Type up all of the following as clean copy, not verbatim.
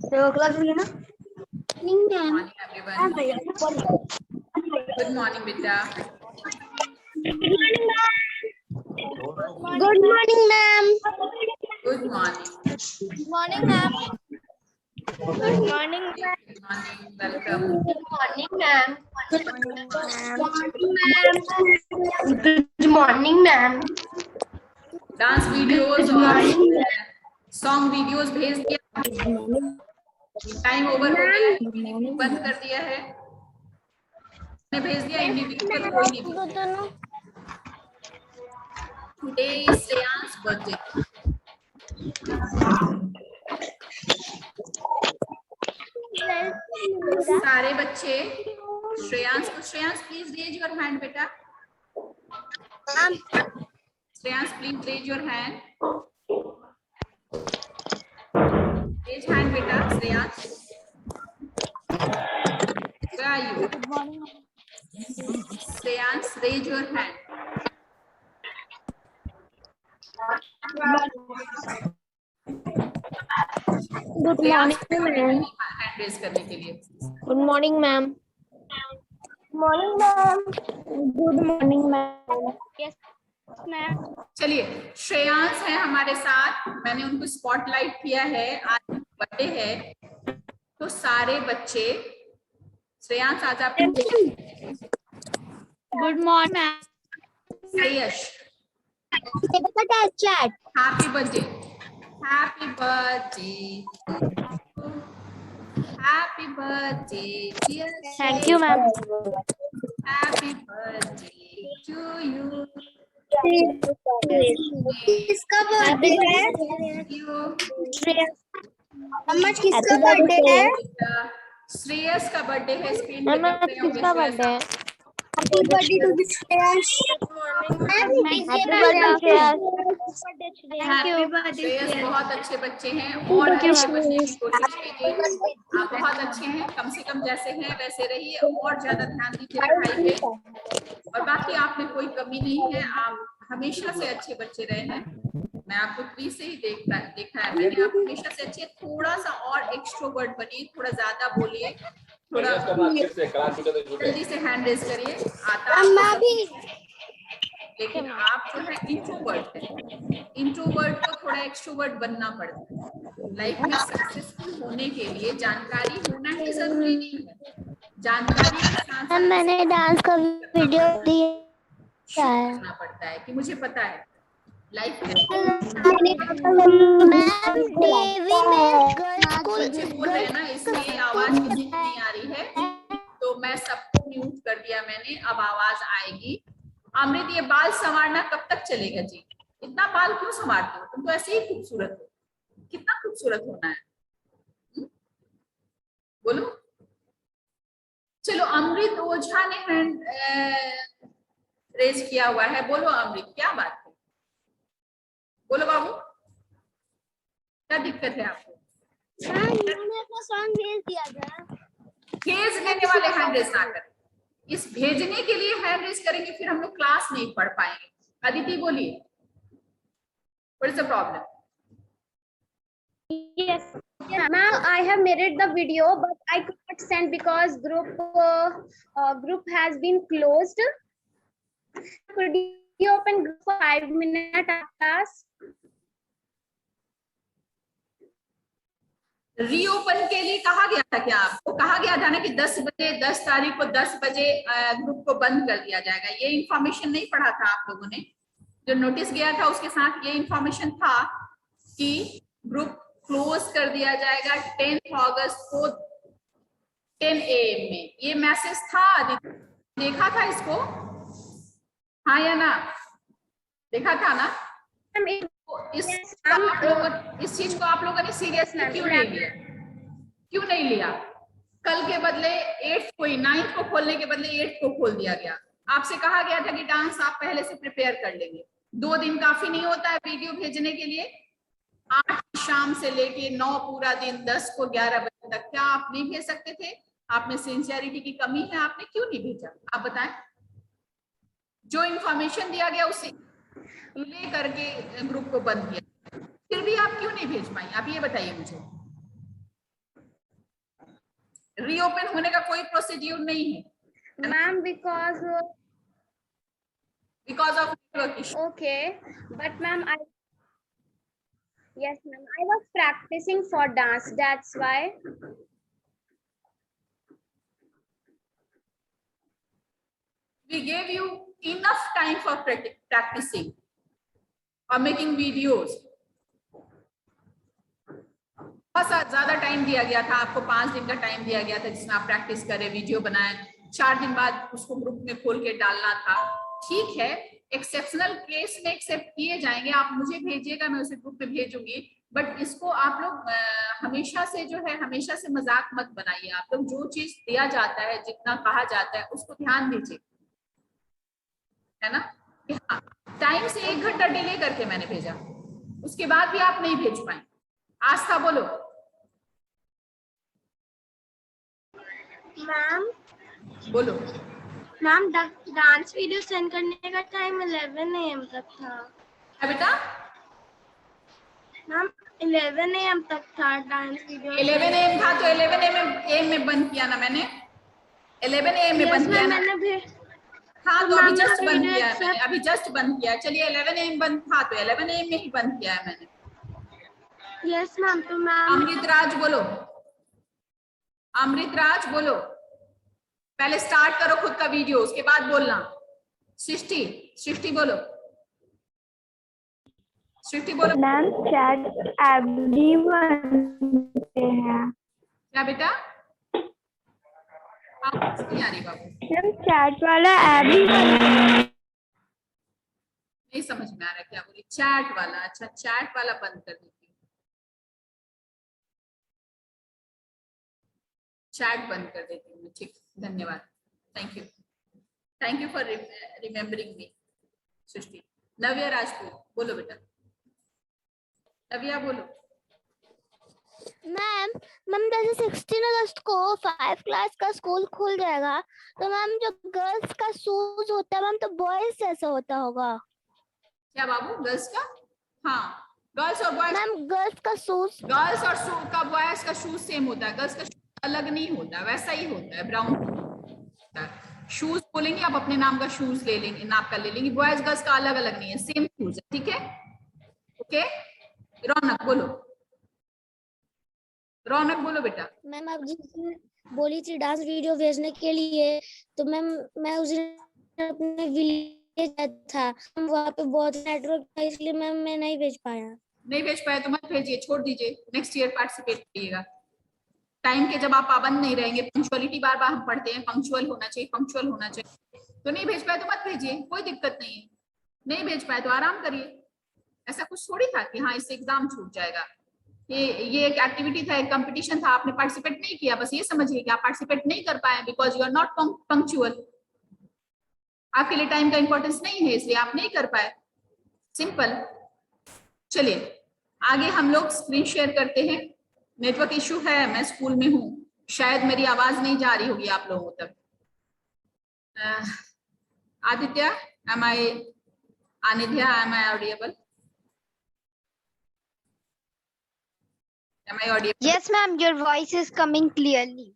तो क्लास में ना Morning everyone. Good morning बेटा. Good morning ma'am. Good morning. Morning ma'am. Good morning ma'am. Good morning. Welcome. Good morning ma'am. Good morning ma'am. Good morning ma'am. Dance videos और song videos भेज दिया. Time over हो गया है. बंद कर दिया है. ने भेज दिया. इंडिविजुअल कोई नहीं भेजा. Today is Shreyan's birthday. सारे बच्चे Shreyansh please raise your hand बेटा. Shreyansh please raise your hand. Raise hand बेटा. Shreyansh where are you? Shreyansh raise your hand. Good morning ma'am. Hand raise करने के लिए. Good morning ma'am. Morning ma'am. Good morning ma'am. Yes ma'am. चलिए श्रेयांश है हमारे साथ. मैंने उनको स्पॉटलाइट किया है. आज बर्थडे है तो सारे बच्चे. श्रेयांश आज आप. Good morning. Shreyash chat. Happy birthday. Happy birthday. Happy birthday dear. Thank you ma'am. Happy birthday to you. किसका बर्थडे है? मम्मा किसका बर्थडे है? श्रेयस का बर्थडे है. स्क्रीन पे मम्मा देख रहे होंगे. किसका बर्थडे है? Happy birthday to Shreyas. Happy birthday. Thank you. Shreyas बहुत अच्छे बच्चे हैं और अच्छे बनने की कोशिश कीजिए. आप बहुत अच्छे हैं. कम से कम जैसे हैं वैसे रहिए और ज्यादा ध्यान दीजिए पढ़ाई पे. और बाकी आप में कोई कमी नहीं है. आप हमेशा से अच्छे बच्चे रहे हैं. मैं आपको प्री से ही देखा है मैंने. आप हमेशा से अच्छे. थोड़ा सा और एक्सट्रोवर्ट बनिए. थोड़ा ज्यादा बोलिए. थोड़ा जल्दी से हैंड रेज करिए. आता है. लेकिन आप जो है इंट्रोवर्ट है. इंट्रोवर्ट को थोड़ा एक्सट्रोवर्ट बनना पड़ता है. लाइफ में सक्सेसफुल होने के लिए जानकारी होना ही जरूरी नहीं है. जानकारी के साथ साथ मैंने डांस का वीडियो दिया है. करना पड़ता है कि मुझे पता है लाइफ में. बच्चे बोल रहे हैं ना इसलिए आवाज किसी की नहीं आ रही है. तो मैं सबको म्यूट कर दिया मैंने. अब आवाज आएगी. अमृत ये बाल संवारना कब तक चलेगा जी? इतना बाल क्यों संवारते हो? तुम तो ऐसे ही खूबसूरत हो. कितना खूबसूरत होना है. बोलो. चलो अमृत ओझा ने हैंड रेज किया हुआ है. बोलो अमृत क्या बात है? बोलो बाबू क्या दिक्कत है आपको? सॉन्ग भेज दिया था. भेज देने वाले हैंड रेज ना करें. इस भेजने के लिए हैंड रेज करेंगे फिर हम लोग क्लास नहीं पढ़ पाएंगे. अदिति बोलिए. What is the problem? Yes, ma'am. I have made the video, but I could not send because group has been closed. Could you open group for 5 minutes class? Reopen के लिए कहा गया था क्या आपको? कहा गया था ना कि 10 बजे 10 तारीख को 10 बजे ग्रुप को बंद कर दिया जाएगा. ये इंफॉर्मेशन नहीं पढ़ा था आप लोगों ने? जो नोटिस गया था उसके साथ ये इंफॉर्मेशन था कि ग्रुप क्लोज कर दिया जाएगा 10 अगस्त को 10 AM में. ये मैसेज था. देखा था इसको? हाँ या ना? देखा था ना? इस चीज को आप लोगों ने सीरियस क्यों नहीं लिया? क्यों नहीं लिया? कल के बदले 8 को 9 को खोलने के बदले 8 को खोल दिया गया. आपसे कहा गया था कि डांस आप पहले से प्रिपेयर कर लेंगे. 2 दिन काफी नहीं होता है वीडियो भेजने के लिए. 8 शाम से लेके 9 पूरा दिन 10 को 11 बजे तक. क्या आप नहीं भेज सकते थे? आप में सिंसियरिटी की कमी है. आपने क्यों नहीं भेजा? आप बताएं. जो इंफॉर्मेशन दिया गया उसे ले करके ग्रुप को बंद किया. फिर भी आप क्यों नहीं भेज पाई? आप ये बताइए मुझे. रीओपन होने का कोई प्रोसीड्यूर नहीं है Ma'am, because because of network issue. okay, but ma'am, yes, ma'am, I was practicing for dance. That's why. We gave you enough time for practicing or making videos. बहुत ज्यादा टाइम दिया गया था आपको, 5 दिन का टाइम दिया गया था जिसमें आप प्रैक्टिस करें, वीडियो बनाएं, 4 दिन बाद उसको ग्रुप में खोल के डालना था। ठीक है, एक्सेप्शनल केस में एक्सेप्ट किए जाएंगे, आप मुझे भेजिएगा, मैं उसे ग्रुप में भेजूंगी, बट इसको आप लोग हमेशा से जो है, हमेशा से मजाक मत बनाइए। आप लोग जो चीज दिया जाता है, जितना कहा जाता है, उसको ध्यान दीजिए, है ना। हाँ, टाइम से 1 घंटा डिले करके मैंने भेजा, उसके बाद भी आप नहीं भेज पाए। आस्था बोलो। मैम बोलो। मैम डांस वीडियो सेंड करने का टाइम 11 AM तक था। क्या बेटा? मैम 11 AM तक था डांस वीडियो। 11 AM था तो 11 AM में बंद किया ना मैंने, 11 AM में बंद किया ना। हाँ तो अभी जस्ट बंद किया है मैंने, अभी जस्ट बंद किया है। चलिए 11 AM बंद था तो 11 AM में ही बंद किया है मैंने। Yes ma'am. तो मैम अमृतराज बोलो, अमृतराज बोलो। पहले स्टार्ट करो खुद का वीडियो, उसके बाद बोलना। सृष्टि, सृष्टि बोलो, सृष्टि बोलो। मैम चैट एवरीवन पे है। क्या बेटा? आवाज नहीं आ रही बाबू। मैम चैट वाला एवरीवन नहीं समझ में आ रहा क्या बोली? चैट वाला? अच्छा, चैट वाला बंद कर देती हूँ, चैट बंद कर देती हूँ। ठीक, धन्यवाद, thank you, thank you for remembering me. Srishti. Navya Rajput बोलो बेटा, नव्या बोलो। मैम जैसे 16 अगस्त को 5 क्लास का स्कूल खुल जाएगा, तो मैम जो गर्ल्स का शूज होता है मैम, तो बॉयज जैसा होता होगा क्या बाबू? गर्ल्स का? हाँ, गर्ल्स और बॉयज। मैम गर्ल्स का शूज, गर्ल्स और शूज का, बॉयज का शूज सेम होता है। गर्ल्स का शूज अलग नहीं होता, वैसा ही होता है, ब्राउन होता है। शूज बोलेंगे आप, अपने नाम का शूज ले लेंगे, नाप का ले लेंगे। बॉयज गर्ल्स का अलग अलग नहीं है, सेम शूज है, ठीक है। ओके, रौनक बोलो, रौनक बोलो बेटा। मैम आप जिस दिन बोली थी डांस वीडियो भेजने के लिए, तो मैम मैं उस दिन अपने विलेज गया था, वहाँ पे बहुत नेटवर्क था, इसलिए मैम मैं नहीं भेज पाया। नहीं भेज पाए तो मत भेजिए, छोड़ दीजिए, नेक्स्ट ईयर पार्टिसिपेट करिएगा। टाइम के जब आप पाबंद नहीं रहेंगे, पंक्चुअलिटी बार बार हम पढ़ते हैं, पंक्चुअल होना चाहिए, पंक्चुअल होना चाहिए, तो नहीं भेज पाए तो मत भेजिए, कोई दिक्कत नहीं है। नहीं भेज पाए तो आराम करिए, ऐसा कुछ थोड़ी था कि हाँ इससे एग्जाम छूट जाएगा। ये एक एक्टिविटी था, एक कंपटीशन था, आपने पार्टिसिपेट नहीं किया, बस ये समझिए कि आप पार्टिसिपेट नहीं कर पाए because you are not punctual. आपके लिए टाइम का इंपॉर्टेंस नहीं है, इसलिए आप नहीं कर पाए, सिंपल। चलिए आगे हम लोग स्क्रीन शेयर करते हैं। नेटवर्क इशू है, मैं स्कूल में हूँ, शायद मेरी आवाज नहीं जा रही होगी आप लोगों तक। Aditya, am I, Anidhya, am I audible? Am I audible? Yes, ma'am, your voice is coming clearly.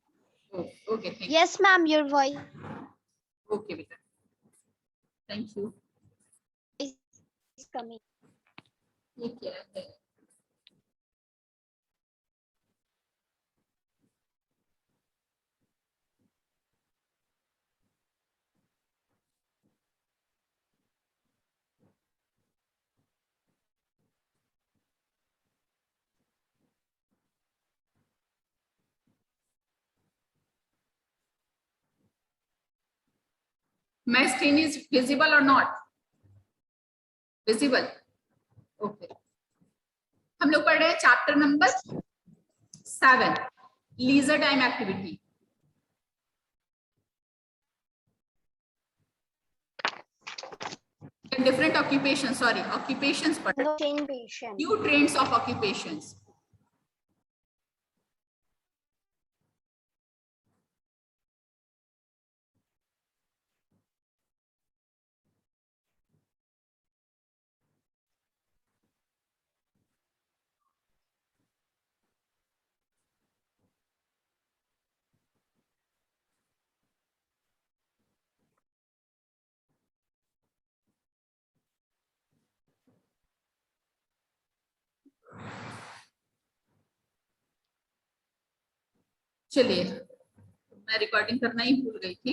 Oh, okay, thank you. Yes, ma'am, your voice Okay, beta. Thank you. is coming. ये क्या है? My screen is visible or not? Visible. Okay. हम लोग पढ़ रहे हैं chapter number 7, leisure time activity. Different occupations, sorry, occupations पढ़ रहे हैं। Train patient. New trends of occupations. चलिए, मैं रिकॉर्डिंग करना ही भूल गई थी,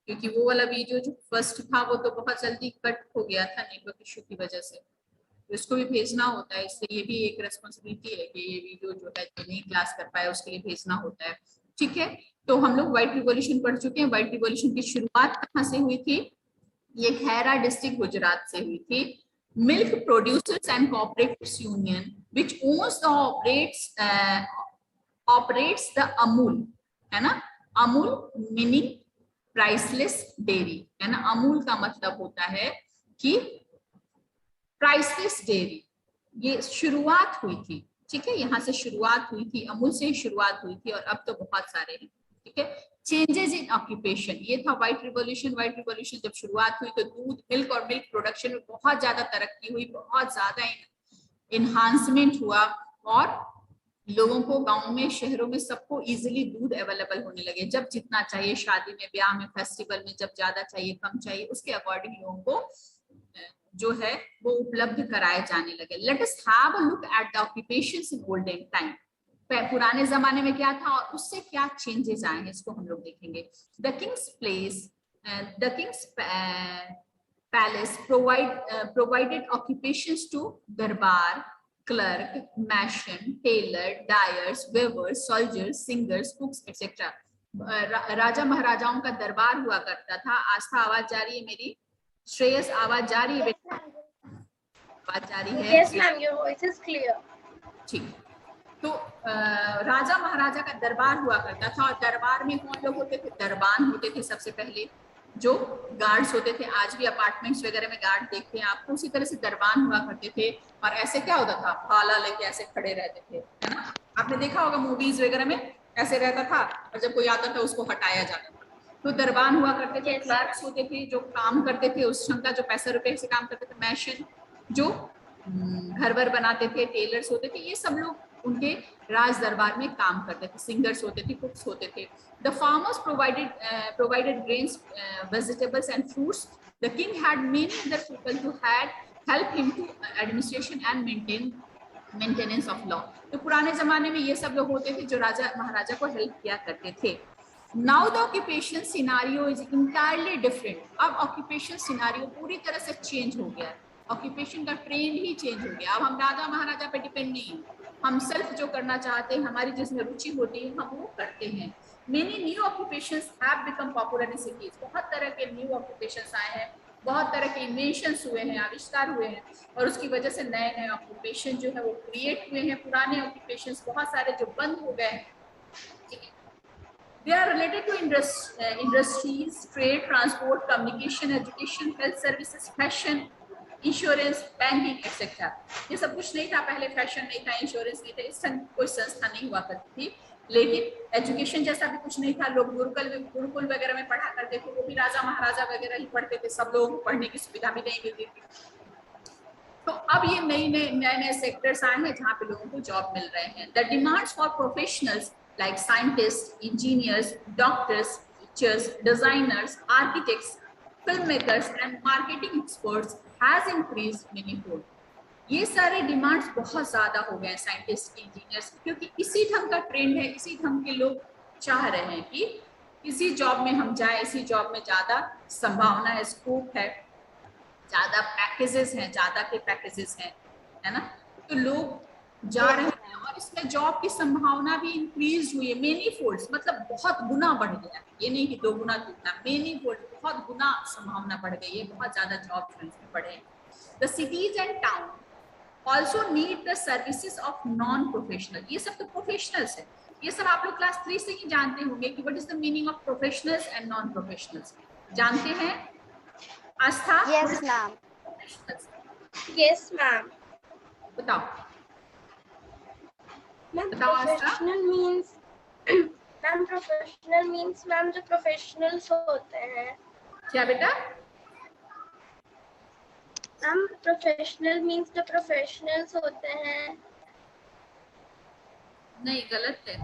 क्योंकि वो वाला वीडियो जो फर्स्ट था वो तो बहुत जल्दी कट हो गया था नेटवर्क इशू की वजह से। तो इसको भी भेजना होता है, इससे ये भी एक रेस्पॉन्सिबिलिटी है कि ये वीडियो जो है जो नहीं क्लास कर पाया उसके लिए भेजना होता है। ठीक है, तो हम लोग व्हाइट रिवॉल्यूशन पढ़ चुके हैं। व्हाइट रिवॉल्यूशन की शुरुआत कहाँ से हुई थी? ये खैरा डिस्ट्रिक्ट गुजरात से हुई थी। Milk producers and cooperatives union which owns the operates the Amul, है ना, अमूल मीनिंग प्राइसलेस डेयरी, है ना। अमूल का मतलब होता है कि प्राइसलेस डेयरी, ये शुरुआत हुई थी। ठीक है, यहाँ से शुरुआत हुई थी, अमूल से ही शुरुआत हुई थी, और अब तो बहुत सारे हैं। ठीक है, चेंजेस इन ऑक्यूपेशन, ये था व्हाइट रिवॉल्यूशन। व्हाइट रिवॉल्यूशन जब शुरुआत हुई तो दूध, मिल्क और मिल्क प्रोडक्शन में बहुत ज्यादा तरक्की हुई, बहुत ज्यादा इन्हांसमेंट हुआ, और लोगों को गांव में, शहरों में सबको इजीली दूध अवेलेबल होने लगे। जब जितना चाहिए, शादी में, ब्याह में, फेस्टिवल में, जब ज्यादा चाहिए, कम चाहिए, उसके अकॉर्डिंग लोगों को जो है वो उपलब्ध कराए जाने लगे। Let us have a look at the occupations in olden time. पुराने जमाने में क्या था और उससे क्या चेंजेस आए हैं, इसको हम लोग देखेंगे। The Kings place, the Kings palace provided occupations to darbar, clerk, mason, tailor, dyers, weavers, soldiers, singers, cooks, etc. राजा महाराजाओं का दरबार हुआ करता था। आस्था आवाज जा रही है मेरी? श्रेयस आवाज जा रही है? आवाज जा रही है? Yes, ma'am, your voice is clear. ठीक। तो राजा महाराजा का दरबार हुआ करता था, और दरबार में कौन लोग होते थे? दरबान होते थे सबसे पहले, जो गार्ड्स होते थे। आज भी अपार्टमेंट्स वगैरह में गार्ड देखते हैं आपको, उसी तरह से दरबान हुआ करते थे। और ऐसे क्या होता था, भाला लेके ऐसे खड़े रहते थे, है ना। आपने देखा होगा मूवीज वगैरह में, ऐसे रहता था, और जब कोई आता था उसको हटाया जाता था। तो दरबान हुआ करते थे। क्लर्क्स होते थे जो काम करते थे, उस क्षमता जो पैसा रुपए से काम करते थे। मैशन जो घर वर बनाते थे। टेलर्स होते थे, ये सब लोग उनके राज दरबार में काम करते थे। सिंगर्स होते थे, कुक्स होते थे। The farmers provided grains, vegetables and fruits. The king had many other people who had help him to administration and maintenance of law. तो पुराने जमाने में ये सब लोग होते थे जो राजा महाराजा को हेल्प किया करते थे। Now the occupation scenario is entirely different. अब occupation scenario पूरी तरह से चेंज हो गया है। ऑक्यूपेशन का ट्रेंड ही चेंज हो गया। अब हम राजा महाराजा पे डिपेंड नहीं है, हम सेल्फ जो करना चाहते हैं, हमारी जिसमें रुचि होती है, हम वो करते हैं। Many new occupations have become popular in cities. बहुत तरह के न्यू ऑक्यूपेशंस आए हैं, बहुत तरह के इन्वेंशंस हुए हैं, आविष्कार हुए हैं, और उसकी वजह से नए नए ऑक्यूपेशन जो है वो क्रिएट हुए हैं। पुराने ऑक्यूपेशंस बहुत सारे जो बंद हो गए हैं, ठीक है, they are related to industries, trade, transport, communication, education, health services, fashion, insurance, banking etcetera. ये सब कुछ नहीं था पहले, फैशन नहीं था, इंश्योरेंस नहीं था, इस तरह कोई संस्था नहीं हुआ करती थी। लेकिन एजुकेशन जैसा भी कुछ नहीं था। लोग गुरुकुल वगैरह में पढ़ा करते थे, वो भी राजा महाराजा वगैरह ही पढ़ते थे, सब लोगों को पढ़ने की सुविधा भी नहीं मिलती थी। तो अब ये नए सेक्टर्स आए हैं जहाँ पे लोगों को जॉब मिल रहे हैं। The demands for professionals like scientist, engineers, doctors, teachers, designers, architects, film makers and marketing experts has increased manyfold. ये सारे डिमांड्स बहुत ज्यादा हो गए हैं साइंटिस्ट, इंजीनियर्स, क्योंकि इसी ढंग का ट्रेंड है, इसी ढंग के लोग चाह रहे हैं कि इसी जॉब में हम जाए, इसी जॉब में ज्यादा संभावना है, स्कोप है, ज्यादा पैकेजेस हैं, ज्यादा के पैकेजेस हैं, है ना। तो लोग जा रहे हैं, और इसमें जॉब की संभावना भी इंक्रीज हुई है। मेनी फोल्ड्स मतलब बहुत गुना बढ़ गया है, ये नहीं कि 2 गुना 3 गुना, मेनी फोल्ड, बहुत गुना संभावना बढ़ गई है, बहुत ज्यादा जॉब इसमें बढ़े हैं। The cities and town also need the services of non professional. ये सब तो प्रोफेशनल्स है, ये सब आप लोग क्लास 3 से ही जानते होंगे कि what is the meaning of professionals and non professionals. जानते हैं आस्था? Yes, ma'am. Yes, ma'am. बताओ। Ma'am, बताओ आस्था। professional means ma'am, professional means ma'am जो professionals होते हैं। क्या बेटा? Ma'am, professional means जो professionals होते हैं। नहीं, गलत है।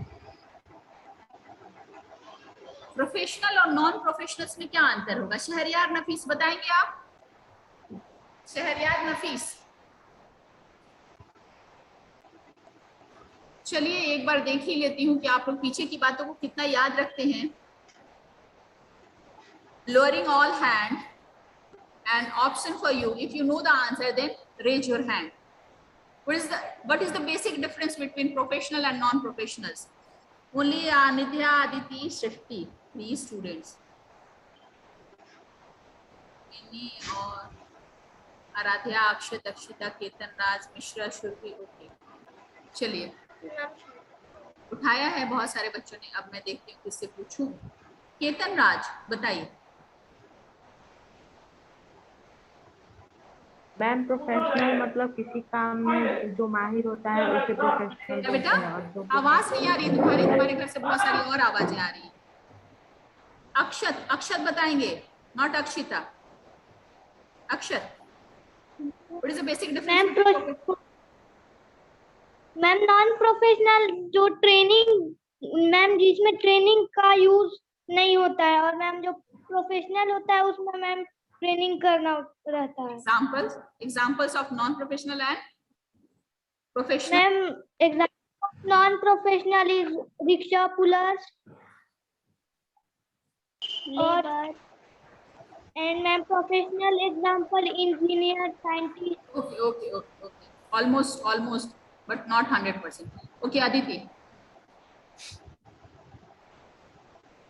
प्रोफेशनल और नॉन प्रोफेशनल्स में क्या अंतर होगा? शहरयार नफीस बताएंगे आप? शहरयार नफीस, चलिए एक बार देख ही लेती हूँ कि आप लोग पीछे की बातों को कितना याद रखते हैं। Lowering all hand, an option for you. If you know the answer, then raise your hand. What is the basic difference between professional and non-professionals? Only Nidya, Aditi, Shrishti, 3 students. Mimi और आराध्या, अक्षत, अक्षिता, केतन, राज, मिश्रा, श्रुति। Okay, चलिए उठाया है बहुत सारे बच्चों ने। अब मैं देखती हूँ किससे पूछूं। केतन, राज, बताइए। मैम प्रोफेशनल मतलब किसी काम में जो माहिर होता है उसे प्रोफेशनल बोलते बेटा हैं। और जो आवाज नहीं आ रही तुम्हारे घर से बहुत सारी और आवाजें आ रही हैं। अक्षत, अक्षत बताएंगे, not Akshita. Akshat, what is the basic difference? Ma'am non professional जो ट्रेनिंग मैम जिसमें ट्रेनिंग का यूज नहीं होता है, और मैम जो प्रोफेशनल होता है उसमें मैम ट्रेनिंग करना रहता है। Examples of non professional and professional. Ma'am example of non professional is rickshaw pullers और and ma'am professional example engineer, scientist. Okay, almost but not 100%. Okay, Aditi.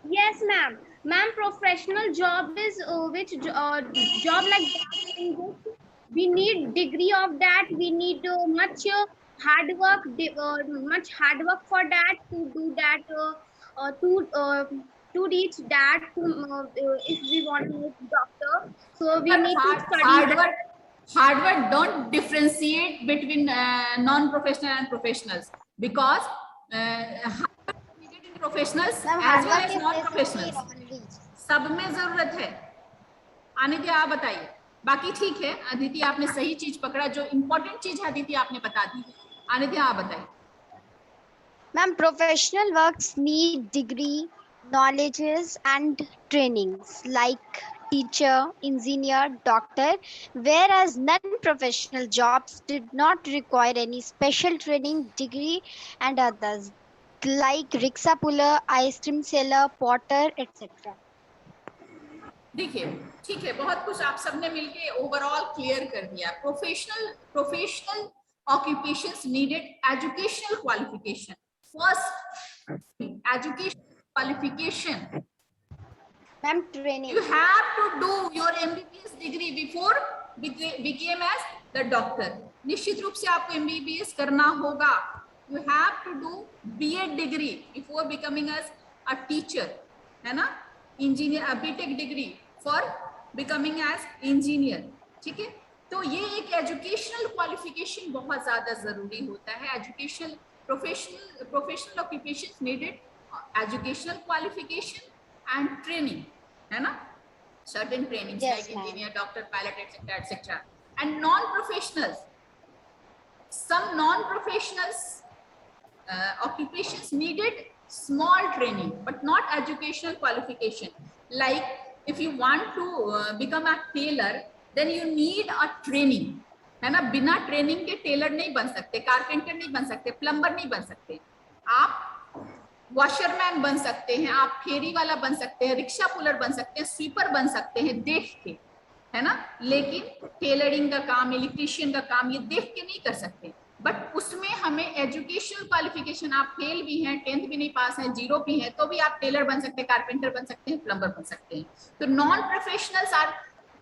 Yes, ma'am. Ma'am, professional job is which job like that in which we need degree of that. We need much hard work, much hard work for that to do that. To reach that, if we want to be doctor, so we need to study hard work don't differentiate between non-professional and professionals, because hard work needed in professionals as well as non-professionals. सब में जरूरत है। अदिति आप बताइए। बाकी ठीक है, अदिति आपने सही चीज पकड़ा, जो इम्पोर्टेंट चीज है अदिति आपने बता दी। अदिति आप बताइए। Ma'am, professional works need degree, knowledges and trainings like teacher, engineer, doctor, whereas non-professional jobs did not require any special training, degree and others like rickshaw puller, ice cream seller, potter, etc. देखिए ठीक है, बहुत कुछ आप सबने मिलके overall clear कर दिया। Professional occupations needed educational qualification. First, education qualification. Ma'am, training. You have to do your MBBS degree before became as the doctor. निश्चित रूप से आपको MBBS करना होगा। You have to do B.Ed degree before becoming as a teacher, है ना? Engineer, B.Tech degree for becoming as engineer, ठीक है? तो ये एक एजुकेशनल क्वालिफिकेशन बहुत ज्यादा जरूरी होता है। Educational professional occupations needed educational qualification and training, है ना? Certain trainings like engineer, doctor, pilot etcetera etcetera. And non professionals, some non professionals occupations needed small training but not educational qualification. Like if you want to become a tailor, then you need a training, है ना? बिना training के Taylor नहीं बन सकते, carpenter नहीं बन सकते, प्लम्बर नहीं बन सकते। आप वॉशरमैन बन सकते हैं, आप फेरी वाला बन सकते हैं, रिक्शा पुलर बन सकते हैं, स्वीपर बन सकते हैं देख के, है ना? लेकिन टेलरिंग का काम, इलेक्ट्रीशियन का काम ये देख के नहीं कर सकते। बट उसमें हमें एजुकेशनल क्वालिफिकेशन, आप फेल भी हैं, 10th भी नहीं पास हैं, 0 भी हैं, तो भी आप टेलर बन सकते हैं, कारपेंटर बन सकते हैं, प्लम्बर बन सकते हैं। तो non professionals are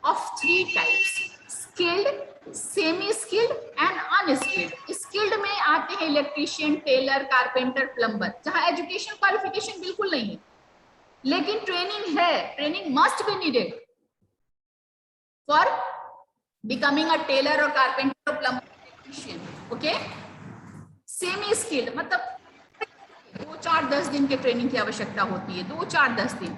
of 3 types: skilled, semi skilled and unskilled. Skilled में आते हैं इलेक्ट्रीशियन, टेलर, कारपेंटर, प्लम्बर, जहां एजुकेशन क्वालिफिकेशन बिल्कुल नहीं है लेकिन ट्रेनिंग है। Training must be needed for becoming a tailor और कारपेंटर और plumber, electrician. Okay, semi skilled मतलब 2-4-10 दिन के ट्रेनिंग की आवश्यकता होती है, 2-4-10 दिन।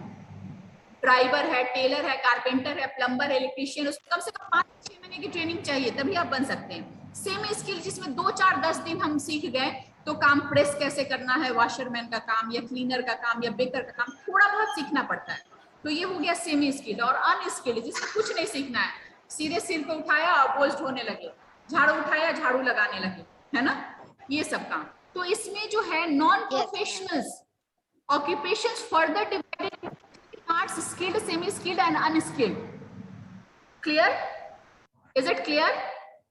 ड्राइवर है, टेलर है, कारपेंटर है, प्लम्बर है, इलेक्ट्रीशियन, उसको कम से कम 5-6 महीने की ट्रेनिंग चाहिए, तभी आप बन सकते हैं। सेमी स्किल जिसमें 2-4-10 दिन हम सीख गए, तो काम प्रेस कैसे करना है, वॉशरमैन का काम या क्लीनर का काम या बेकर का काम थोड़ा बहुत सीखना पड़ता है, तो ये हो गया सेमी स्किल। और अनस्किल्ड जिसमें कुछ नहीं सीखना है, सीधे सिर को उठाया और बोझ ढोने लगे, झाड़ू उठाया झाड़ू लगाने लगे, है ना? ये सब काम। तो इसमें जो है non professionals occupations further divided into parts: skilled, semi skilled and unskilled. Clear? Is it clear?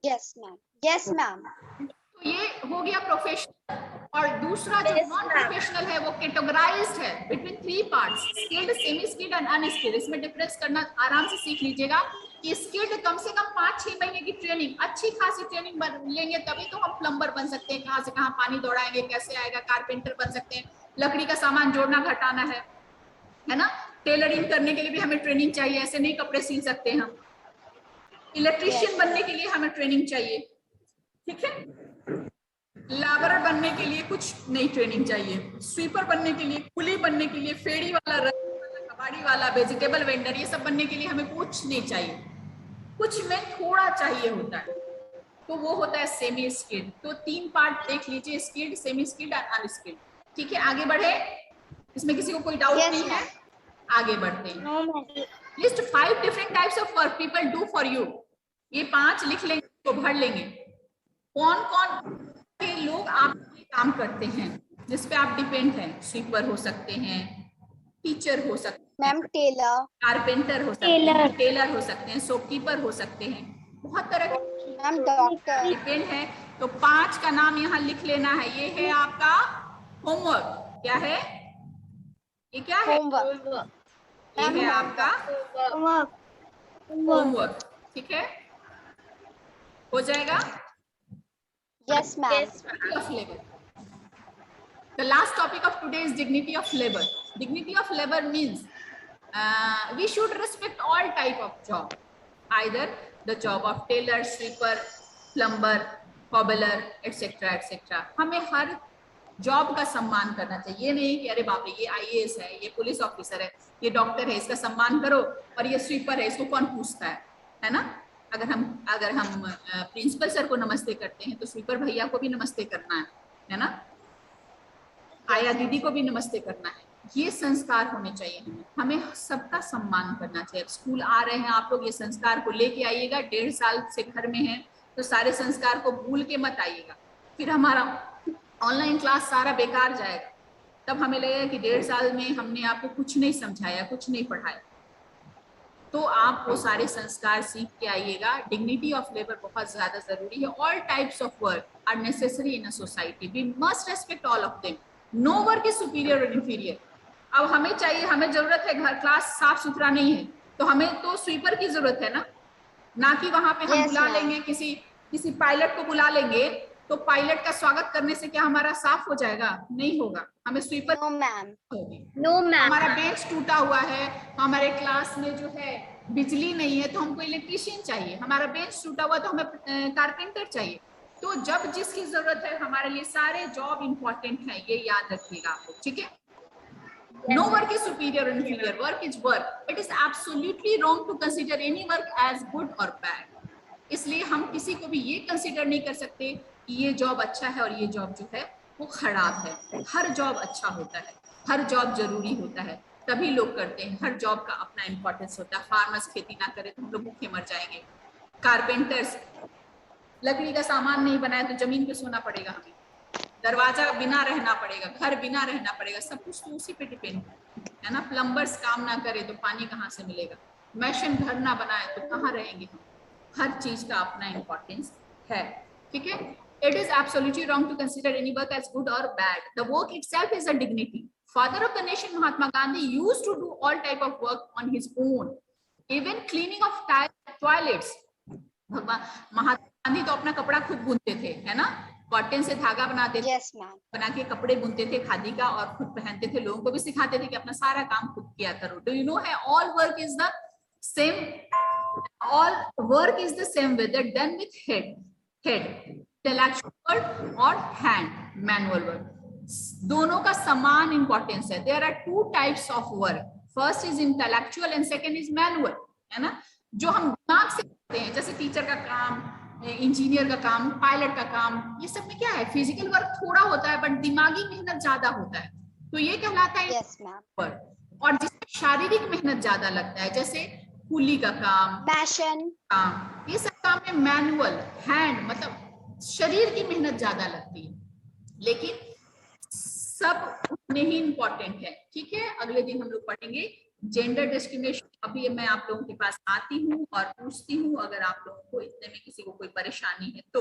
Yes, ma'am. Yes, ma'am. तो ये हो गया प्रोफेशनल, और दूसरा जो नॉन प्रोफेशनल है वो कैटेगराइज्ड है between 3 parts: skilled, semi skilled and unskilled. इसमें डिफरेंस करना आराम से सीख लीजिएगा कि स्किल्ड कम से कम 5-6 महीने की ट्रेनिंग, अच्छी खासी ट्रेनिंग लेंगे तभी तो हम प्लम्बर बन सकते हैं। कहाँ से कहाँ पानी दौड़ाएंगे, कैसे आएगा, कारपेंटर बन सकते हैं, लकड़ी का सामान जोड़ना घटाना है ना। टेलरिंग करने के लिए भी हमें ट्रेनिंग चाहिए, ऐसे नहीं कपड़े सिल सकते हम। इलेक्ट्रीशियन बनने के लिए हमें ट्रेनिंग चाहिए, ठीक है। लेबरर बनने के लिए कुछ नई ट्रेनिंग चाहिए, स्वीपर बनने के लिए, कुली बनने के लिए, फेड़ी वाला, कबाड़ी वाला, वेजिटेबल वेंडर, ये सब बनने के लिए हमें कुछ नहीं चाहिए, कुछ में थोड़ा चाहिए होता है, तो वो होता है सेमी स्किल्ड। तो 3 पार्ट देख लीजिए, स्किल्ड, सेमी स्किल्ड और अनस्किल्ड, ठीक है। आगे बढ़े, इसमें किसी को कोई डाउट नहीं है? आगे बढ़ते हैं। List 5 different types of work people do for you. ये 5 लिख लेंगे तो भर लेंगे। कौन कौन के लोग आपके काम करते हैं जिस पे आप डिपेंड हैं? स्वीपर हो सकते हैं, टीचर हो सकते हैं, मैम टेलर, कारपेंटर हो सकते हैं, टेलर हो सकते हैं, शॉपकीपर हो सकते हैं, बहुत तरह के मैम डॉक्टर, डिपेंड है। तो 5 का नाम यहाँ लिख लेना है। ये है आपका होमवर्क। क्या है ये? क्या है? होमवर्क। ये है आपका होमवर्क, ठीक है। हो जाएगा? Yes, ma'am. Of labor. The last topic of today is dignity of labor. Dignity of labor means we should respect all type of job, either the job of tailor, sweeper, plumber, cobbler, etc., etc. हमें हर job का सम्मान करना चाहिए। ये नहीं कि अरे बाप रे ये IAS है, ये पुलिस ऑफिसर है, ये डॉक्टर है, इसका सम्मान करो, और ये स्वीपर है, इसको कौन पूछता है ना। अगर हम प्रिंसिपल सर को नमस्ते करते हैं तो स्वीपर भैया को भी नमस्ते करना है ना, आया दीदी को भी नमस्ते करना है। ये संस्कार होने चाहिए। हमें सबका सम्मान करना चाहिए। स्कूल आ रहे हैं आप लोग, ये संस्कार को लेके आइएगा। 1.5 साल से घर में हैं तो सारे संस्कार को भूल के मत आइएगा, फिर हमारा ऑनलाइन क्लास सारा बेकार जाएगा। तब हमें लगेगा कि 1.5 साल में हमने आपको कुछ नहीं समझाया, कुछ नहीं पढ़ाया। तो आप वो सारे संस्कार सीख के आइएगा। डिग्निटी ऑफ लेबर बहुत ज्यादा जरूरी है। All types of work are necessary in a society, we must respect all of them. No work is superior और इंफीरियर। अब हमें चाहिए, हमें जरूरत है, घर क्लास साफ सुथरा नहीं है तो हमें तो स्वीपर की जरूरत है ना कि वहां पे हम बुला लेंगे किसी पायलट को बुला लेंगे तो पायलट का स्वागत करने से क्या हमारा साफ हो जाएगा? नहीं होगा। हमें sweeper no ma'am, no ma'am. हमारा बेंच टूटा हुआ है, हमारे क्लास में जो है बिजली नहीं है तो हमको इलेक्ट्रीशियन चाहिए, हमारा बेंच टूटा हुआ तो हमें कारपेंटर चाहिए। तो जब जिसकी जरूरत है, हमारे लिए सारे जॉब इंपॉर्टेंट है, ये याद रखिएगा आप लोग, ठीक है। No work is superior or inferior. Work is work. It is absolutely wrong to consider any work as good or bad. इसलिए हम किसी को भी ये कंसिडर नहीं कर सकते कि ये जॉब अच्छा है और ये जॉब जो है वो खराब है। हर जॉब अच्छा होता है, हर जॉब जरूरी होता है, तभी लोग करते हैं। हर जॉब का अपना इंपॉर्टेंस होता है। फार्मर्स खेती ना करे तो हम लोग भूखे मर जाएंगे। कारपेंटर्स लकड़ी का सामान नहीं बनाए तो जमीन पे सोना पड़ेगा हमें, दरवाजा बिना रहना पड़ेगा, घर बिना रहना पड़ेगा, सब कुछ तो उसी पे डिपेंड है ना। प्लम्बर्स काम ना करे तो पानी कहाँ से मिलेगा, मैशन घर ना बनाए तो कहाँ रहेंगे हम। हर चीज का अपना इंपॉर्टेंस है, ठीक है। It is absolutely wrong to consider any work as good or bad. The work itself is a dignity. Father of the nation Mahatma Gandhi used to do all type of work on his own, even cleaning of toilets. भगवान महात्मा गांधी तो अपना कपड़ा खुद बुनते थे, है ना। Cotton से धागा बनाते थे, बना के कपड़े बुनते थे खादी का और खुद पहनते थे। लोगों को भी सिखाते थे कि अपना सारा काम खुद किया करो। डू यू नो है all work is the same, all work is the same whether done with head intellectual or hand, manual work. दोनों का समान इंपॉर्टेंस है। There are 2 types of work. First is intellectual and second is manual, है ना। जो हम दिमाग से करते हैं, जैसे टीचर का काम, इंजीनियर का काम, पायलट का काम, ये सब में क्या है, फिजिकल वर्क थोड़ा होता है बट दिमागी मेहनत ज्यादा होता है, तो ये कहलाता है वर्क। और जिसमें शारीरिक मेहनत ज्यादा लगता है, जैसे कुली का काम, फैशन काम, ये सब काम में मैनुअल, हैंड, मतलब शरीर की मेहनत ज्यादा लगती है। लेकिन सब उतने ही इंपॉर्टेंट है। ठीक है, अगले दिन हम लोग पढ़ेंगे जेंडर डिस्क्रिमिनेशन। अभी मैं आप लोगों के पास आती हूँ और पूछती हूँ, अगर आप लोगों को इतने में किसी को कोई परेशानी है तो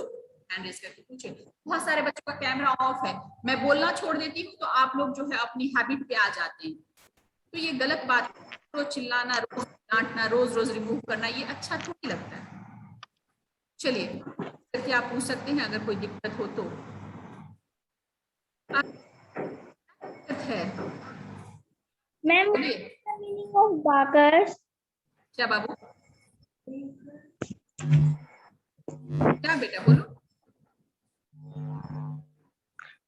हैंड रेज करके पूछे। बहुत सारे बच्चों का कैमरा ऑफ है, मैं बोलना छोड़ देती हूँ तो आप लोग जो है अपनी हैबिट पे आ जाते हैं, तो ये गलत बात है। रोज चिल्लाना, रोज डांटना, रोज रोज रिमूव करना, ये अच्छा थोड़ी लगता है। चलिए करके आप पूछ सकते हैं अगर कोई दिक्कत हो तो। है मैम, मीनिंग ऑफ बाकर्स? क्या बाबू, क्या बेटा बोलो।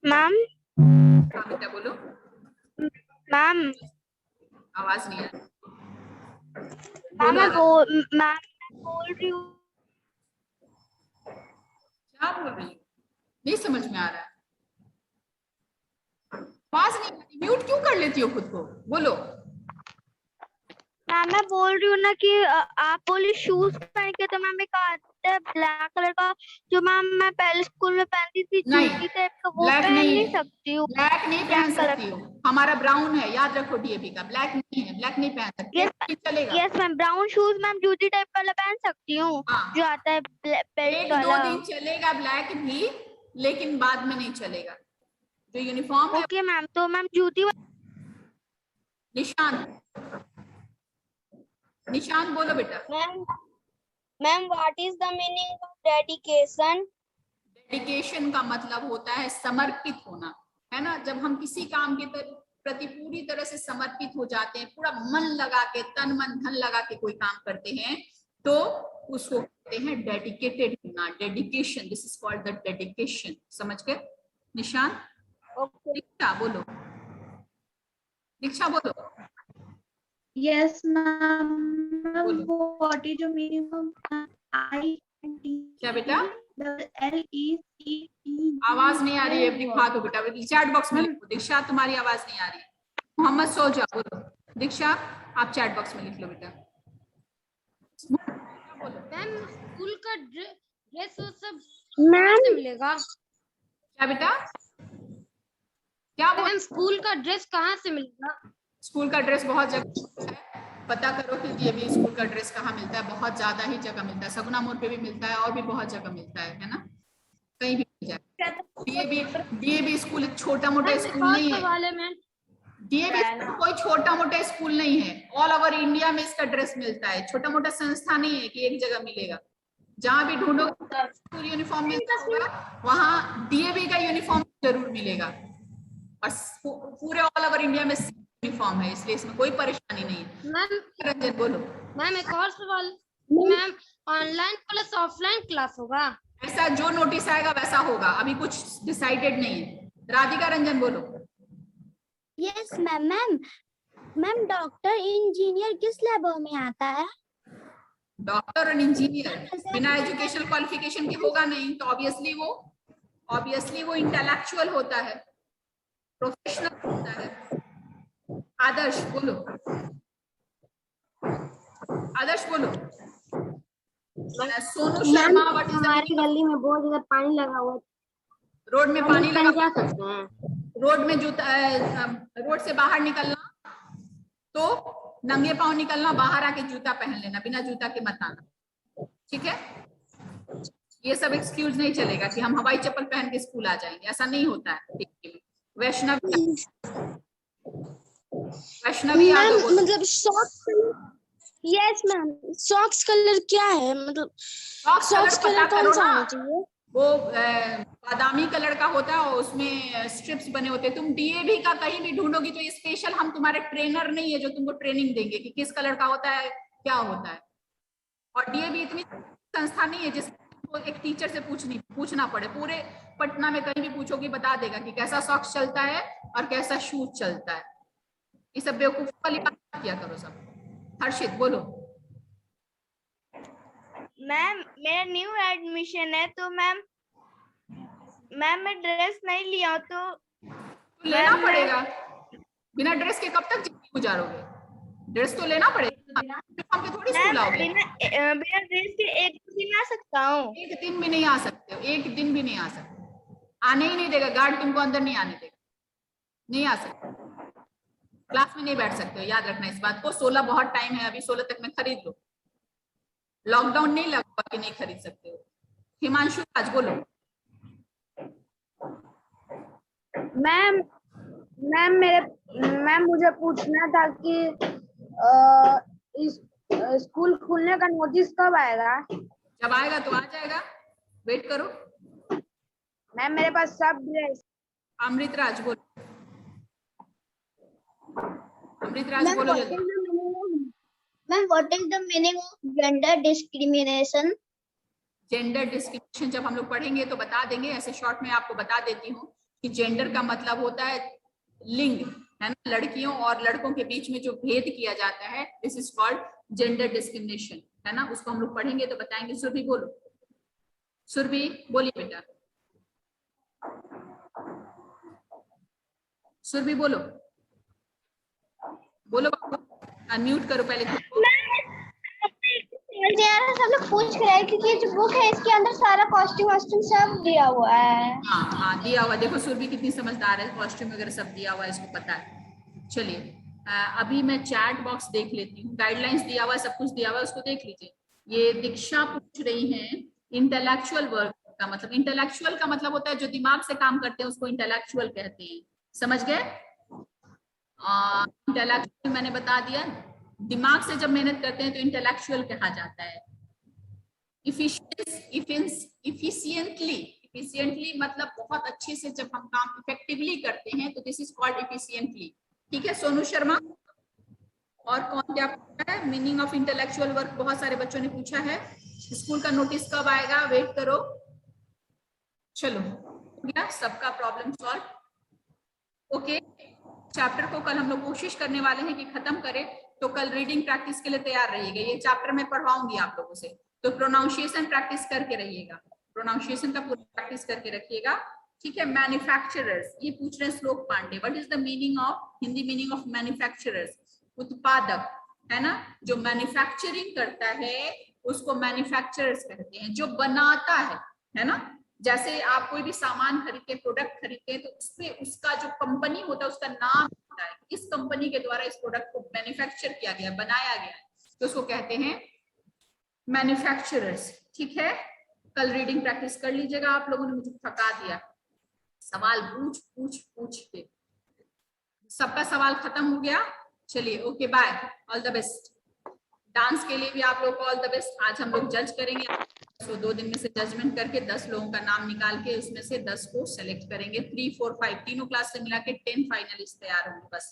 मैम, हाँ बेटा बोलो, मैम, आवाज नहीं आ रही। मैं बोल रही हूँ। क्या बोल रही हो, नहीं समझ में आ रहा है, आवाज नहीं आ रही। म्यूट क्यों कर लेती हो खुद को, बोलो। मैम, मैं बोल रही हूँ ना कि आप बोली शूज पहन के, तो मैम एक आता है ब्लैक कलर का जो मैम मैं पहले स्कूल में पहनती थी, जूती टाइप का, वो ब्लैक पहन नहीं, नहीं सकती हूँ। ब्लैक नहीं पहन सकती हो, हमारा ब्राउन है, याद रखो। डीएवी का ब्लैक नहीं है, ब्लैक नहीं पहन सकती। चलेगा? Yes ma'am, brown shoes ma'am जूती टाइप वाला पहन सकती हूँ, हाँ। जो आता है बेल्ट एक वाला। 2 दिन चलेगा ब्लैक भी, लेकिन बाद में नहीं चलेगा। जो यूनिफॉर्म है। ओके मैम, तो मैम जूती। निशान बोलो बेटा। Ma'am, what is the meaning of dedication? Dedication का मतलब होता है समर्पित होना, है ना। जब हम किसी काम के प्रति पूरी तरह से समर्पित हो जाते हैं, पूरा मन लगा के, तन मन धन लगा के कोई काम करते हैं, तो उसको कहते हैं डेडिकेटेड होना, dedication. This is called the dedication. समझ गए निशान? दीक्षा बोलो, दीक्षा बोलो। Yes, ma'am. बोलो। What is the meaning of I-N-T? क्या बेटा? L-E-C-E. आवाज नहीं आ रही है, दिखा दो बेटा, चैट बॉक्स में लिखो। दीक्षा तुम्हारी आवाज नहीं आ रही है। मोहम्मद सोजा बोलो। दीक्षा आप चैट बॉक्स में लिख लो बेटा। मैम, स्कूल का ड्रेस वो सब मैम, से मिलेगा? क्या बेटा, क्या बोल? मैम, स्कूल का ड्रेस कहाँ से मिलेगा? स्कूल का ड्रेस बहुत जगह है, पता करो कि ये भी स्कूल का ड्रेस कहाँ मिलता है। बहुत ज्यादा ही जगह मिलता है, सगुना मोड़ पे भी मिलता है और भी बहुत जगह मिलता है ना, कहीं भी मिल जाए। डीएवी स्कूल छोटा मोटा स्कूल नहीं है। डीएवी कोई छोटा मोटा स्कूल नहीं है, ऑल ओवर इंडिया में इसका ड्रेस मिलता है। छोटा मोटा संस्था नहीं है कि एक जगह मिलेगा। जहां भी ढूंढो स्कूल यूनिफॉर्म मिलता होगा, वहां डीएवी का यूनिफॉर्म जरूर मिलेगा। और पूरे ऑल ओवर इंडिया में यूनिफॉर्म है, इसलिए इसमें कोई परेशानी नहीं है। मैम, रंजन बोलो। मैम एक और सवाल, ma'am online plus offline class होगा? ऐसा जो नोटिस आएगा वैसा होगा, अभी कुछ डिसाइडेड नहीं है। राधिका रंजन बोलो। Yes ma'am. Ma'am, doctor engineer किस लेवल में आता है? डॉक्टर और इंजीनियर बिना एजुकेशनल क्वालिफिकेशन के होगा नहीं, तो ऑब्वियसली वो इंटेलेक्चुअल होता है, प्रोफेशनल होता है। आदर्श बोलो, आदर्श बोलो। सोनू शर्मा, हमारी गली में बहुत ज्यादा पानी लगा हुआ है, रोड में पानी लगा, जा सकते हैं? रोड में जूता, रोड से बाहर निकलना तो नंगे पांव निकलना, बाहर आके जूता पहन लेना, बिना जूता के मत आना। ठीक है, ये सब एक्सक्यूज नहीं चलेगा कि हम हवाई चप्पल पहन के स्कूल आ जाएंगे, ऐसा नहीं होता है। वैष्णवी यादव, मतलब socks, yes ma'am, socks colour क्या है? मतलब सॉक्स कलर कौन सा होना चाहिए? वो बादामी कलर का होता है और उसमें स्ट्रिप्स बने होते हैं। तुम डीएवी का कहीं भी ढूंढोगी तो ये स्पेशल, हम तुम्हारे ट्रेनर नहीं है जो तुमको ट्रेनिंग देंगे कि किस कलर का होता है, क्या होता है। और डीएवी इतनी संस्था नहीं है जिसको एक टीचर से पूछना पड़े। पूरे पटना में कहीं भी पूछोगी बता देगा कि कैसा सॉक्स चलता है और कैसा शूज चलता है। ये सब बेवकूफ वाली बात किया करो सब। हर्षित बोलो। मैम, मेरा न्यू एडमिशन है, तो मैम मैं ड्रेस नहीं लिया तो लेना पड़ेगा। बिना ड्रेस के कब तक जिंदगी गुजारोगे? ड्रेस तो लेना पड़ेगा, हम थोड़ी स्कूल आओगे। बिना ड्रेस के एक दिन आ सकता हूँ? एक दिन भी नहीं आ सकते हो, एक दिन भी नहीं आ सकते। आने ही नहीं देगा, गार्ड तुमको अंदर नहीं आने देगा, नहीं आ सकते, क्लास में नहीं बैठ सकते हो, याद रखना इस बात को। 16 बहुत टाइम है, अभी 16 तक में खरीद लो, लॉकडाउन नहीं लगा कि नहीं खरीद सकते हो। हिमांशु आज बोलो। मैम मुझे पूछना था कि इस स्कूल खुलने का नोटिस कब आएगा? जब आएगा तो आ जाएगा, वेट करो। मैम मेरे पास सब ड्रेस। अमृत राज बोलो, अमृत राज बोलो जल्दी। Ma'am what is the meaning of gender discrimination? Gender discrimination जब हम लोग पढ़ेंगे तो बता देंगे, ऐसे शॉर्ट में आपको बता देती हूँ कि जेंडर का मतलब होता है लिंग, है ना, लड़कियों और लड़कों के बीच में जो भेद किया जाता है, this is called gender discrimination, है ना, उसको हम लोग पढ़ेंगे तो बताएंगे। सुरभि बोलो, सुरभि बोलिए बेटा, सुरभि बोलो, बोलो बाबू, अनम्यूट करो पहले खुद को। सब लोग पूछ रहे हैं क्योंकि जो बुक है इसके अंदर सारा कॉस्ट्यूम सब दिया हुआ है। हाँ दिया हुआ, देखो सुरभि कितनी समझदार है, कॉस्ट्यूम वगैरह सब दिया हुआ है, इसको पता है। चलिए अभी मैं चैट बॉक्स देख लेती हूँ, गाइडलाइंस दिया हुआ है, सब कुछ दिया हुआ है, उसको देख लीजिए। ये दीक्षा पूछ रही है इंटेलेक्चुअल वर्क का मतलब, इंटेलेक्चुअल का मतलब होता है जो दिमाग से काम करते हैं उसको इंटेलेक्चुअल कहते हैं, समझ गए? इंटेलेक्चुअल मैंने बता दिया, दिमाग से जब मेहनत करते हैं तो इंटेलेक्चुअल कहा जाता है। इफिशिएंटली मतलब बहुत अच्छे से जब हम काम इफेक्टिवली करते हैं तो दिस इज कॉल्ड इफिशिएंटली। ठीक है सोनू शर्मा, और कौन क्या पूछा है? मीनिंग ऑफ इंटेलेक्चुअल वर्क बहुत सारे बच्चों ने पूछा है। स्कूल का नोटिस कब आएगा, वेट करो। चलो हो गया सबका प्रॉब्लम सॉल्व। ओके, चैप्टर को कल हम लोग कोशिश करने वाले हैं कि खत्म करें, तो कल रीडिंग प्रैक्टिस के लिए तैयार रहिएगा। ये चैप्टर मैं पढ़वाऊंगी आप लोगों से, तो प्रोनाउंसिएशन प्रैक्टिस करके रहिएगा, प्रोनाउंसिएशन का पूरा प्रैक्टिस करके रखिएगा। ठीक है, मैन्युफैक्चरर्स, ये पूछ रहे हैं Shlok Pandey, what is the meaning of, Hindi meaning of manufacturers? उत्पादक, है ना, जो मैन्युफैक्चरिंग करता है उसको मैन्युफैक्चरर्स कहते हैं। जो बनाता है ना, जैसे आप कोई भी सामान खरीदते, प्रोडक्ट खरीदते हैं तो उसमें उसका जो कंपनी होता है उसका नाम होता है, इस कंपनी के द्वारा इस प्रोडक्ट को मैन्युफैक्चर किया गया, बनाया गया है, तो उसको कहते हैं मैन्युफैक्चरर्स। ठीक है, कल रीडिंग प्रैक्टिस कर लीजिएगा। आप लोगों ने मुझे थका दिया, सवाल पूछ के सबका सवाल खत्म हो गया। चलिए okay bye, all the best. Dance के लिए भी आप लोग को ऑल द बेस्ट। आज हम लोग जज करेंगे, तो 2 दिन में से जजमेंट करके 10 लोगों का नाम निकाल के उसमें से 10 को सेलेक्ट करेंगे। 3, 4, 5 तीनों क्लास से मिला के 10 फाइनलिस्ट तैयार होंगे बस।